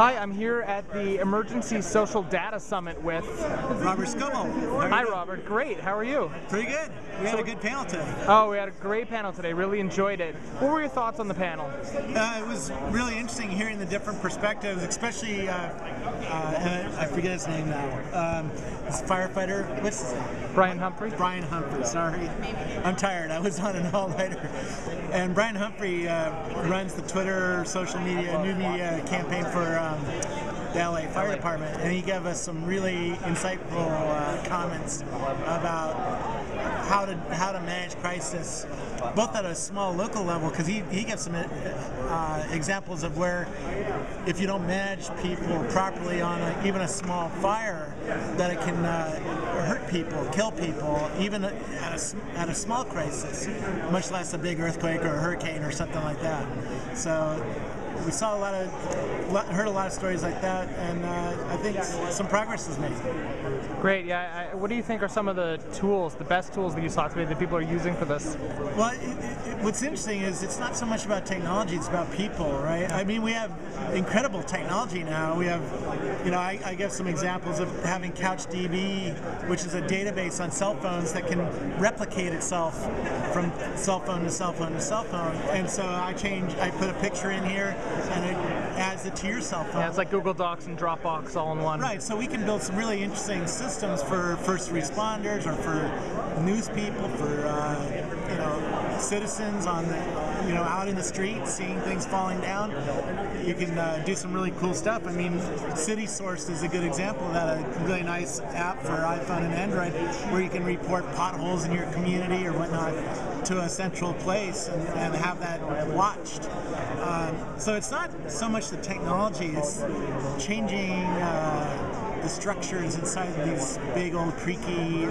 Hi, I'm here at the Emergency Social Data Summit with Robert Scoble. Hi, Robert. Great. How are you? Pretty good. We had a good panel today. Oh, we had a great panel today. Really enjoyed it. What were your thoughts on the panel? It was really interesting hearing the different perspectives, especially, I forget his name now, this firefighter. What's his name? Brian Humphrey? Brian Humphrey, sorry. I'm tired. I was on an all-nighter. And Brian Humphrey runs the Twitter, social media, new media campaign for the LA Fire Department, and he gave us some really insightful comments about how to manage crisis, both at a small local level, because he gives some examples of where if you don't manage people properly on even a small fire, that it can hurt people, kill people, even at a small crisis, much less a big earthquake or a hurricane or something like that. So we saw heard a lot of stories like that, and I think some progress is made. Great, yeah. What do you think are some of the tools, the best tools that you saw today that people are using for this? Well, what's interesting is it's not so much about technology, it's about people, right? I mean, we have incredible technology now. We have, I give some examples of having CouchDB, which is a database on cell phones that can replicate itself from cell phone to cell phone to cell phone. And so I put a picture in here, and it adds it to your cell phone. Yeah, it's like Google Docs and Dropbox all in one. Right, so we can build some really interesting systems for first responders or for news people, for citizens on out in the street seeing things falling down. You can do some really cool stuff. I mean, City Source is a good example of that, a really nice app for iPhone and Android where you can report potholes in your community or whatnot to a central place and have that watched. So it's not so much the technology, it's changing the structures inside these big old creaky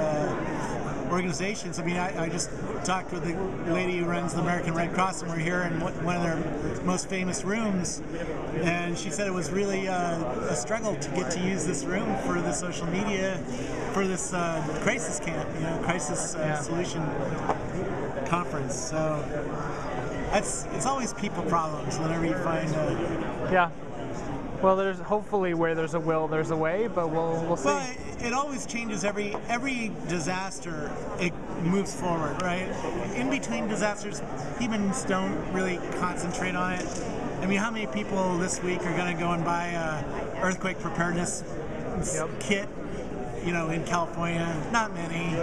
organizations. I mean, I just talked with the lady who runs the American Red Cross, and we're here in one of their most famous rooms, and she said it was really a struggle to get to use this room for the social media, for this crisis camp, crisis solution conference. So it's always people problems whenever you find yeah. Well, there's hopefully where there's a will, there's a way, but we'll see. Well, it always changes. Every disaster, it moves forward, right? In between disasters, humans don't really concentrate on it. I mean, how many people this week are going to go and buy a earthquake preparedness kit? In California, not many,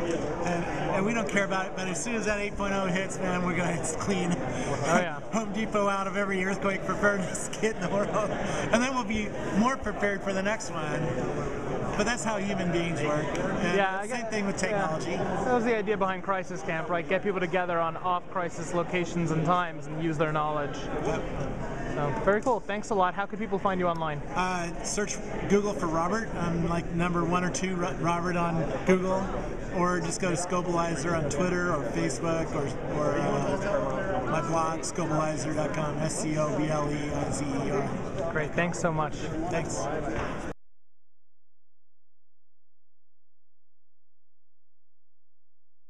and we don't care about it, but as soon as that 8.0 hits, man, we're going to clean Home Depot out of every earthquake preparedness kit in the world, and then we'll be more prepared for the next one. But that's how human beings work. And same thing with technology. Yeah. That was the idea behind Crisis Camp, right? Get people together on off-crisis locations and times and use their knowledge. Yep. So, very cool. Thanks a lot. How can people find you online? Search Google for Robert. I'm like number 1 or 2 Robert on Google, or just go to Scobleizer on Twitter or Facebook, or my blog, Scobleizer.com, SCOBLEIZER. Great. Thanks so much. Thanks.